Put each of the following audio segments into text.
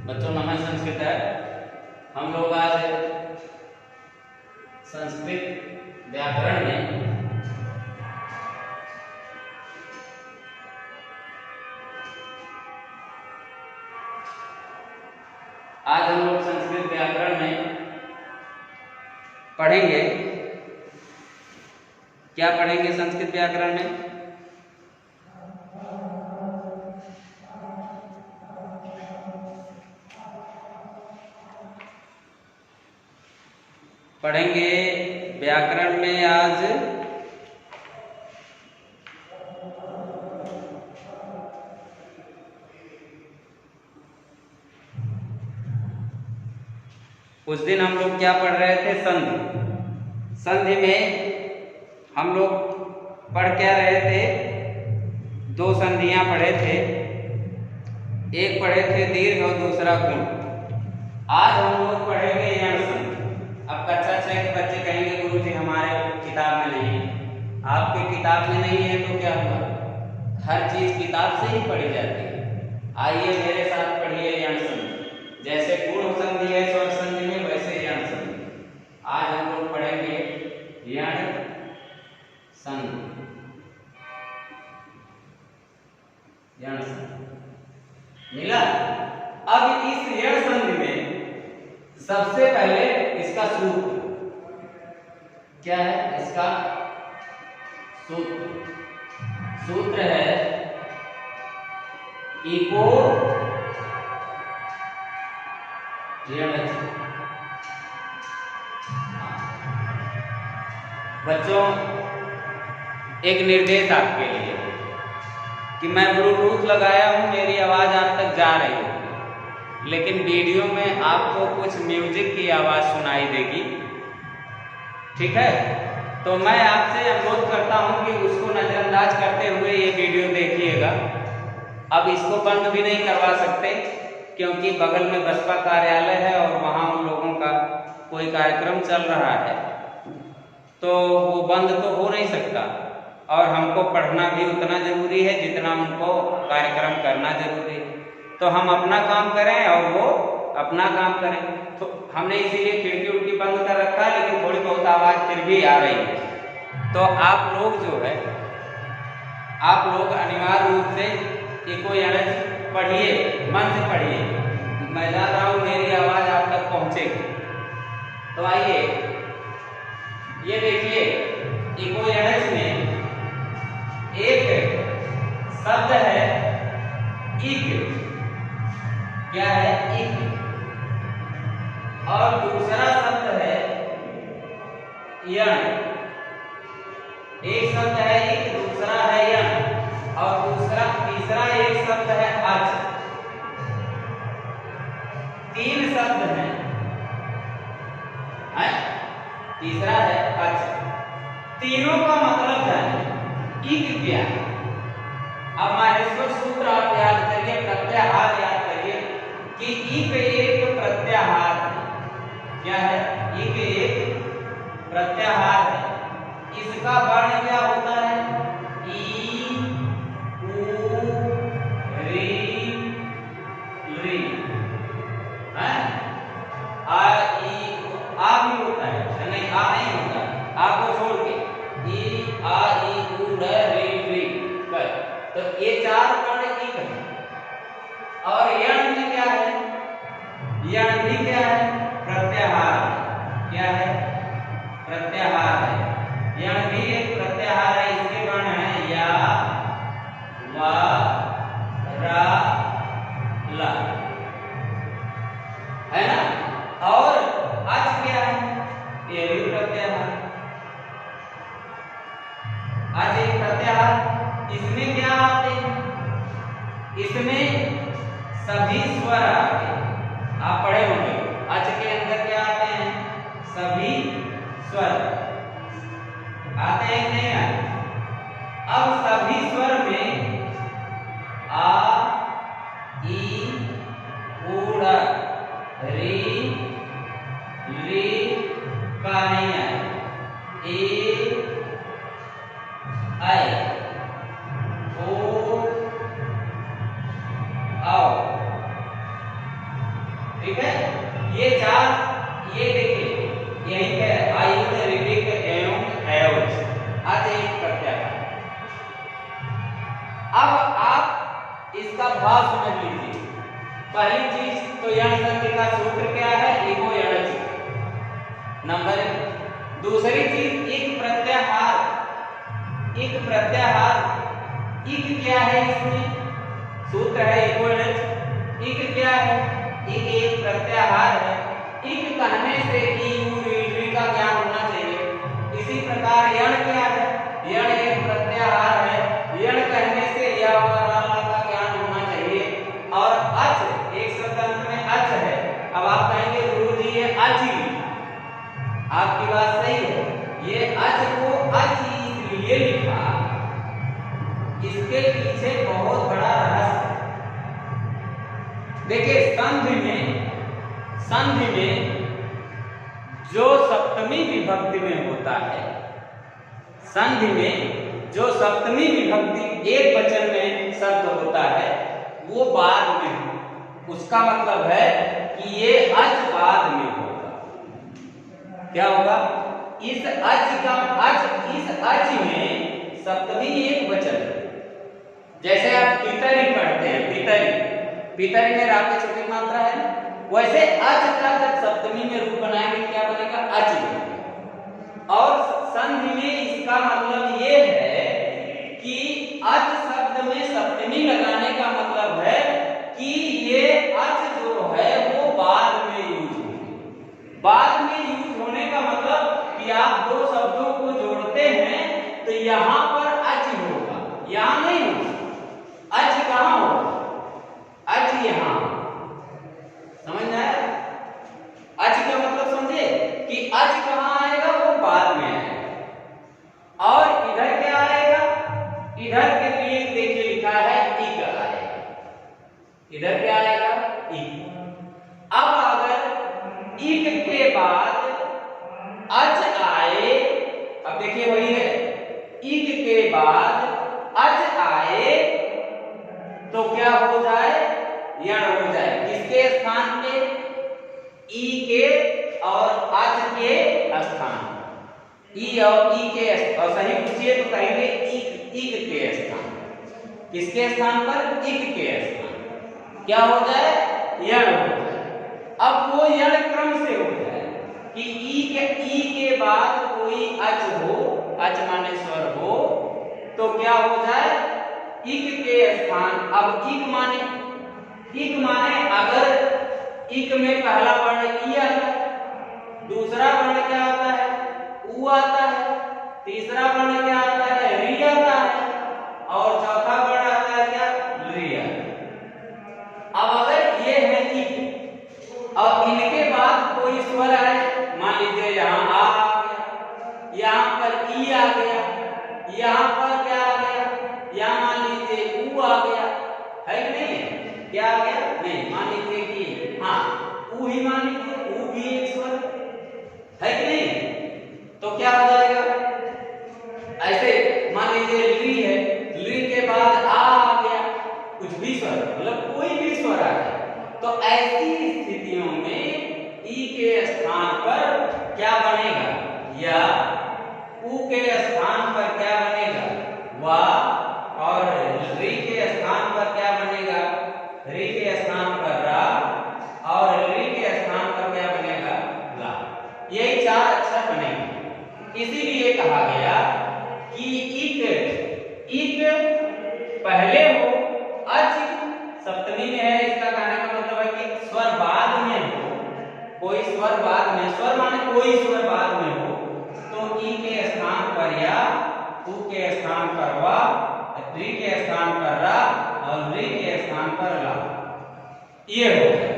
बच्चों नमः संस्कृत है। हम लोग आज संस्कृत व्याकरण में पढ़ेंगे। क्या पढ़ेंगे संस्कृत व्याकरण में? पढ़ेंगे व्याकरण में आज उस दिन हम लोग क्या पढ़ रहे थे? संधि। संधि में हम लोग पढ़ क्या रहे थे? दो संधियां पढ़े थे, एक पढ़े थे दीर्घ और दूसरा गुण। आज हम लोग पढ़ेंगे यण संधि। अब कक्षा 6 के बच्चे कहेंगे गुरुजी हमारे किताब में नहीं है। आपके किताब में नहीं है तो क्या हुआ? हर चीज किताब से ही पढ़ी जाती है। आइए मेरे साथ पढ़िए यण संधि। जैसे गुण संधि है स्वर संधि में, वैसे यण संधि। आज हम लोग पढ़ेंगे यण संधि। यण संधि मिला। अब इस यण संधि में सबसे पहले इसका सूत्र क्या है? इसका सूत्र है इको यणच। बच्चों एक निर्देश आपके लिए कि मैं ब्लूटूथ लगाया हूं, मेरी आवाज आप तक जा रही है, लेकिन वीडियो में आपको कुछ म्यूजिक की आवाज सुनाई देगी। ठीक है, तो मैं आपसे अनुरोध करता हूं कि उसको नजरअंदाज करते हुए ये वीडियो देखिएगा। अब इसको बंद भी नहीं करवा सकते क्योंकि बगल में बसपा कार्यालय है और वहां उन लोगों का कोई कार्यक्रम चल रहा है, तो वो बंद तो हो नहीं सकता। और हमको पढ़ना भी उतना जरूरी है जितना उनको कार्यक्रम करना जरूरी है। तो हम अपना काम करें और वो अपना काम करें। तो हमने इसीलिए खिड़की उड़की बंद कर रखा है, लेकिन थोड़ी बहुत आवाज फिर भी आ रही है। तो आप लोग जो है, आप लोग अनिवार्य रूप से इको यणच पढ़िए, मन से पढ़िए। मैं जा रहा हूँ, मेरी आवाज आप तक पहुंचेगी। तो आइए ये देखिए, इको यणच में एक शब्द है इक। क्या है? इक। और दूसरा शब्द है यण। एक शब्द है इक, दूसरा है यण, और तीसरा एक शब्द है अच। तीन शब्द हैं, तीसरा है अच। तीनों का मतलब जाने इक क्या है। अब माहेश्वर सूत्र आप याद करिए, प्रत्याहार याद करिए कि इक एक प्रत्याहार है। क्या है? इक एक प्रत्याहार है। इसका वर्ण क्या होता है? ई, उ, री, री। आ, ई, आ भी होता है, नहीं आ नहीं होता, आ को छोड़ के ई, आ, ई, उ, री, री कर। तो ये चार वर्ण इक है। और यण में क्या है? यण भी क्या है? प्रत्याहार। क्या है? प्रत्याहार है। यण भी एक प्रत्याहार है। इसके वर्ण है या, वा, रा, ला, है ना? और अच क्या है? ये भी प्रत्याहार। अच एक प्रत्याहार। इसमें क्या आते हैं? इसमें सभी स्वर आते हैं। आप पढ़े होंगे अच के अंदर क्या आते हैं? सभी स्वर आते हैं कि नहीं आते? अब सभी स्वर में आ, ई, उ, री, री का नहीं आए। ए, आई, ओ, आओ, इसका भाव समझ लीजिए। पहली चीज तो यण संधि का सूत्र क्या है, इको यणच। नंबर 1। दूसरी चीज इक प्रत्याहार। इक प्रत्याहार, इक क्या है, इसमें सूत्र है इको यणच। इक क्या है, इक एक प्रत्याहार है। इक कहने से ई उ री का ज्ञान होना चाहिए। इसी प्रकार यण क्या है, यण एक प्रत्याहार है। यण कहने से या का ज्ञान होना चाहिए। और अच, एक शब्द अंत में अच है। अब आप कहेंगे गुरुजी ये अच ही, आपकी बात सही है। ये अच को अच इसलिए लिखा, इसके पीछे बहुत बड़ा रहस्य। देखिए संधि में जो सप्तमी विभक्ति में होता है, संधि में जो सप्तमी विभक्ति एक वचन में शब्द होता है वो बाद में हो। उसका मतलब है कि ये अच बाद में होगा। क्या होगा, इस अच का इस अच में सप्तमी एक वचन। जैसे आप पितरी पढ़ते हैं, पितरी में रा की छोटी मात्रा है, वैसे अच का जब सप्तमी में रूप बनाएंगे क्या बनेगा, अच बनेगा। और संधि में इसका मतलब ये है कि अच शब्द में सप्तमी लगाने का मतलब है कि ये अच जो है वो बाद में यूज होगी। बाद में यूज होने का मतलब कि आप दो शब्दों को जोड़ते हैं तो यहां पर अच होगा, यहां नहीं होगा। अच कहां होगा, अच यहां। समझ में आया? अच का मतलब समझे कि अच कहां आएगा, वो बाद में आएगा। और इधर क्या आएगा, इधर के लिए देखिए लिखा है इक आएगा। इधर क्या आएगा, इक। अब अगर इक के बाद अच आए, अब देखिए वही है, इक के बाद अच आए तो क्या हो जाए, यण हो जाए। किसके स्थान पे, ई के और अच के स्थान। ई और ई के, और सही पूछिए तो कहेंगे इक के स्थान। किसके स्थान पर, इक के स्थान। क्या हो जाए, यण हो जाए। अब वो यण क्रम से हो जाए कि ई के बाद कोई अच हो, अच माने स्वर हो, तो क्या हो जाए, इक के स्थान। अब इक माने अगर इक में पहला वर्ण ई आता है, दूसरा वर्ण क्या आता है, उ आता है, तीसरा वर्ण क्या आता है, री आता है, और चौथा वर्ण आता है क्या, री आता है। अब अगर ये है इक और इनके बाद कोई स्वर है, मान लीजिए यहाँ आ गया, यहाँ पर ई आ गया, यहाँ पर क्या आ गया, यहाँ मान लीजिए उ आ गया, है कि नहीं, क्या आ गया, नहीं, मान लीजिए कि हाँ उ ही, मान लीजिए उ भी एक स्वर है कि नहीं, तो क्या हो जाएगा, ऐसे मान लीजिए ली है, ली के बाद आ गया, कुछ भी स्वर, मतलब कोई भी स्वर आ गया, तो ऐसी स्थितियों में ई के स्थान पर क्या बनेगा, या उ के स्थान पर क्या बनेगा, वा, और री के स्थान पर क्या बनेगा, री के स्थान पर रा, और री के स्थान पर क्या बनेगा, ला। यही चार अक्षर बनेंगे। इसीलिए कहा गया कि इक पहले हो, अच सप्तमी में है, इसका कहने का मतलब है कि स्वर बाद में हो, कोई स्वर बाद में, स्वर माने कोई स्वर बाद में हो, तो ई के स्थान पर या, उ के स्थान पर वा, री के स्थान पर रा, और री के स्थान पर ला, ये हो जाए।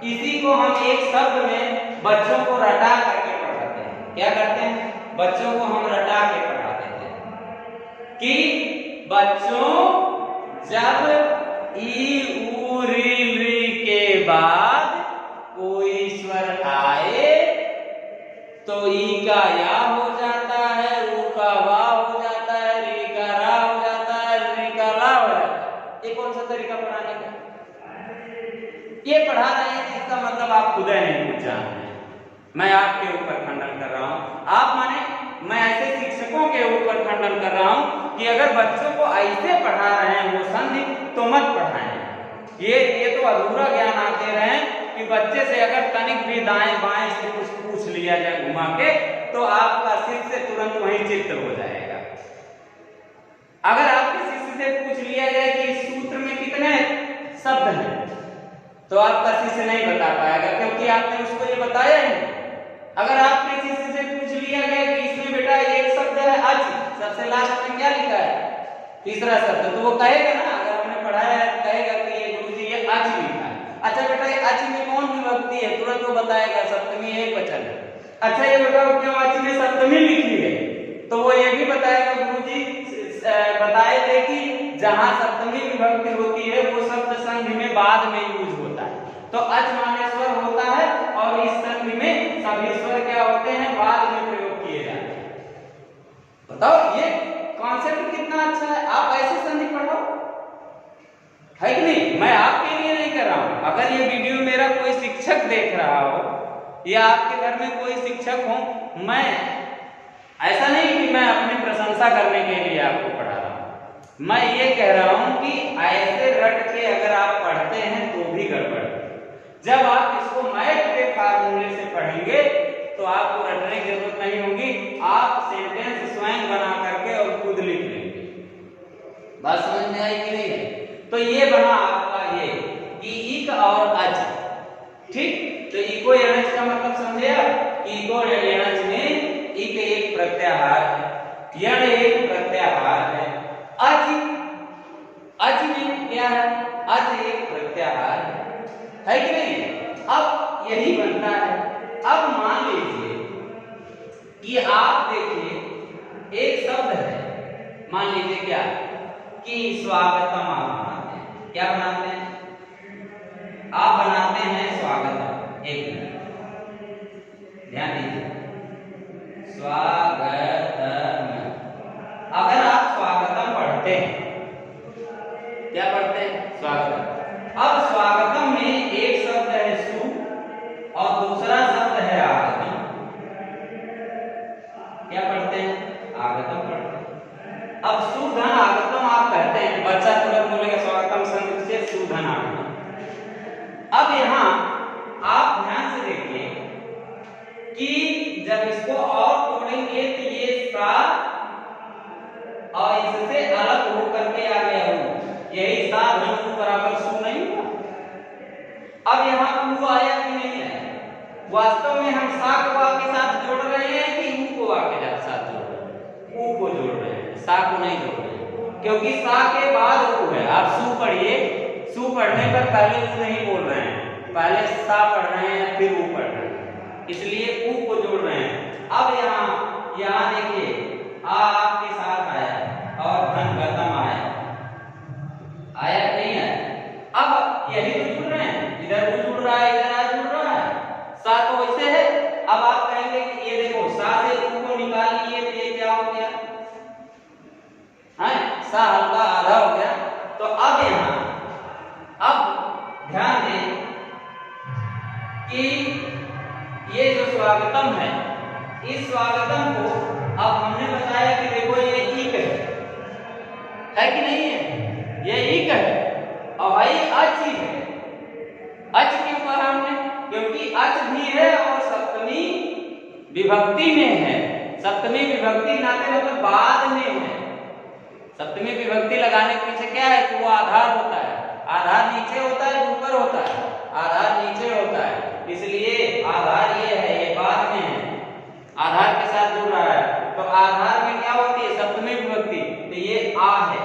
इसी को हम एक शब्द में बच्चों को रटा करके पढ़ाते हैं। क्या करते हैं, बच्चों को हम रटा के पढ़ा देते हैं कि बच्चों जब ई उ री के बाद कोई स्वर आए तो ई का या हो जाता है, उ का वा हो जाता है, री का रा हो जाता है, री का ला हो जाता है। ये कौन सा तरीका पढ़ाने का, ये पढ़ा रहे हैं, इसका मतलब आप खुद ही नहीं कुछ जानते हैं। मैं आपके ऊपर खंडन कर रहा हूं, आप माने मैं ऐसे शिक्षकों के ऊपर खंडन कर रहा हूं कि अगर बच्चों को ऐसे पढ़ा रहे हैं वो संधि तो मत पढ़ाएं। ये तो अधूरा ज्ञान आप दे रहे हैं कि बच्चे से अगर तनिक भी दाएं बाएं से कुछ पूछ लिया जाए घुमा के तो आपका शिष्य तुरंत वहीं चित्त हो जाएगा। अगर आपके शिष्य से पूछ लिया जाए कि इस सूत्र में कितने शब्द हैं तो आपका शिष्य नहीं बता पाएगा, क्योंकि आपने उसको ये बताया नहीं। अगर आपके शिष्य से पूछ लिया गया कि इसमें बेटा एक शब्द है अच, सबसे लास्ट में क्या लिखा है तीसरा शब्द, तो वो कहेगा ना, अगर हमने पढ़ाया है कहेगा कि ये गुरुजी ये अच लिखा है। अच्छा बेटा ये अच में कौन विभक्ति है, तुरंत वो बताएगा सप्तमी एकवचन है। अच्छा ये बताओ क्यों अच में सप्तमी लिखी है, तो वो ये भी बताएगा गुरुजी बताए थे कि जहां सप्तमी विभक्ति होती है वो शब्द संधि में बाद में यूज होता है, तो अच माने स्वर होता है और इस संधि में सभी स्वर क्या होते हैं बाद में प्रयोग किए जाते हैं। बताओ ये कॉन्सेप्ट कितना अच्छा है, आप ऐसे संधि पढ़ो, है कि नहीं? मैं आपके लिए नहीं कर रहा हूं। अगर ये वीडियो मेरा कोई शिक्षक देख रहा हो या आपके घर में कोई शिक्षक हो, मैं ऐसा नहीं कि मैं अपनी प्रशंसा करने के लिए आपको पढ़ा रहा हूं, मैं ये कह रहा हूं कि ऐसे रट के अगर आप पढ़ते हैं तो भी गड़बड़। जब आप इसको मैथ के फार्मूले से पढ़ेंगे तो आपको रटने की जरूरत नहीं होगी, आप सेंटेंस स्वयं बना करके और खुद लिख लेंगे। बात समझ में आई कि नहीं है? तो ये बना आपका ये कि इक और अच, ठीक? तो इको यणच का मतलब समझे आप? इको यणच में इक एक प्रत्याहार है, यण एक प्रत्याहार है, अच में क्या है? अच एक प्रत्याहार है कि नहीं? अब यही बनता है। अब मान लीजिए कि आप देखिए एक शब्द है, मान लीजिए क्या कि स्वागतम आप बनाते हैं, क्या बनाते हैं? आप बनाते हैं स्वागतम। एक मिनट ध्यान दीजिए, स्वागतम। अगर आप स्वागतम पढ़ते हैं, क्या पढ़ते हैं? स्वागतम। अब स्वागतम में एक शब्द है सु और दूसरा शब्द है आगतम, क्या पढ़ते हैं? आगतम पढ़ते हैं। अब सुधन आगतम आप कहते हैं, बच्चा तुरंत बोलेगा स्वागतम संधि से सुधन आगतम। अब यहां आप ध्यान से देखिए कि जब इसको और तोड़ेंगे तो ये सा और इससे अलग होकर के आ गया हूं, यही सा धन बराबर सु नहीं हुआ। अब यहाँ उ आया कि नहीं है? वास्तव में हम सा को आ के साथ जोड़ रहे हैं कि उ को आ के साथ जोड़ रहे हैं? उ को जोड़ रहे हैं, सा को नहीं जोड़ रहे हैं, क्योंकि सा के बाद उ है। आप सु पढ़िए, सु पढ़ने पर पहले उ नहीं बोल रहे हैं, पहले सा पढ़ रहे हैं फिर उ पढ़ रहे हैं, इसलिए उ को जोड़ रहे हैं। अब यहाँ देखिए आ आपके साथ आया और धन गतम आया नहीं है? अब यही तो जुड़ रहे हैं, इधर उ जुड़ रहा है इधर आ जुड़ रहा है, सा तो वैसे है। अब आप कहेंगे कि ये देखो सा से उ को निकाल लिए तो ये क्या हो गया? सा हल्का आधा हो गया। तो अब यहाँ अब ध्यान दें कि ये जो स्वागतम है, इस स्वागतम को अब हमने बताया कि देखो ये इक है कि नहीं है? ये इक है और भाई अच ही है। अच क्यों कहा हमने? क्योंकि अच भी है और सप्तमी विभक्ति में है। सप्तमी विभक्ति नाते मतलब बाद में है। सप्तमी विभक्ति लगाने के पीछे क्या है कि वो आधार होता है, आधार नीचे होता है ऊपर होता है, आधार नीचे होता है, इसलिए आधार ये है, ये बाद में है, आधार के साथ जुड़ रहा है। तो आधार में क्या होती है? सप्तमी विभक्ति। तो ये आ है,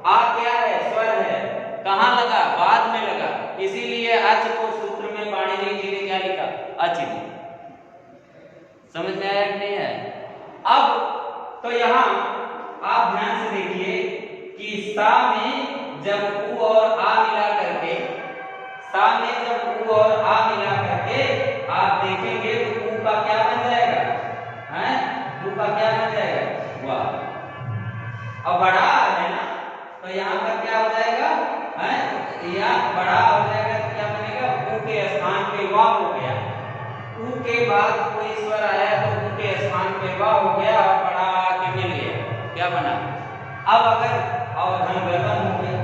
आ क्या है? स्वर है। कहाँ लगा? बाद में लगा, इसीलिए अच को सूत्र में पाणिनि जी ने क्या लिखा? अच। समझ में आया कि नहीं है? अब तो यहाँ आप ध्यान से देखिए कि सा में जब उ और आ मिला करके, सा में जब उ और आ मिला करके आप देखेंगे तो उ का क्या बन जाएगा? हैं? उ का क्या बन जाएगा? वाह। और बड़ा है ना, तो यहाँ पर क्या हो जाएगा? हैं? यहाँ बड़ा हो जाएगा तो क्या बनेगा? उ के स्थान पे वाह हो गया। उ के बाद कोई स्वर आया तो उ के स्थान पे वाह हो गया और बड़ा आके मिल गया, क्या बना? अब अगर और धन गतम हो गया,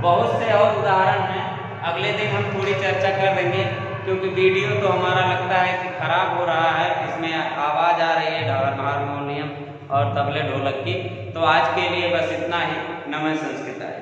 बहुत से और उदाहरण हैं, अगले दिन हम थोड़ी चर्चा कर देंगे, क्योंकि वीडियो तो हमारा लगता है कि खराब हो रहा है, इसमें आवाज़ आ रही है हारमोनियम और तबले ढोलक की। तो आज के लिए बस इतना ही। नमः संस्कृताय।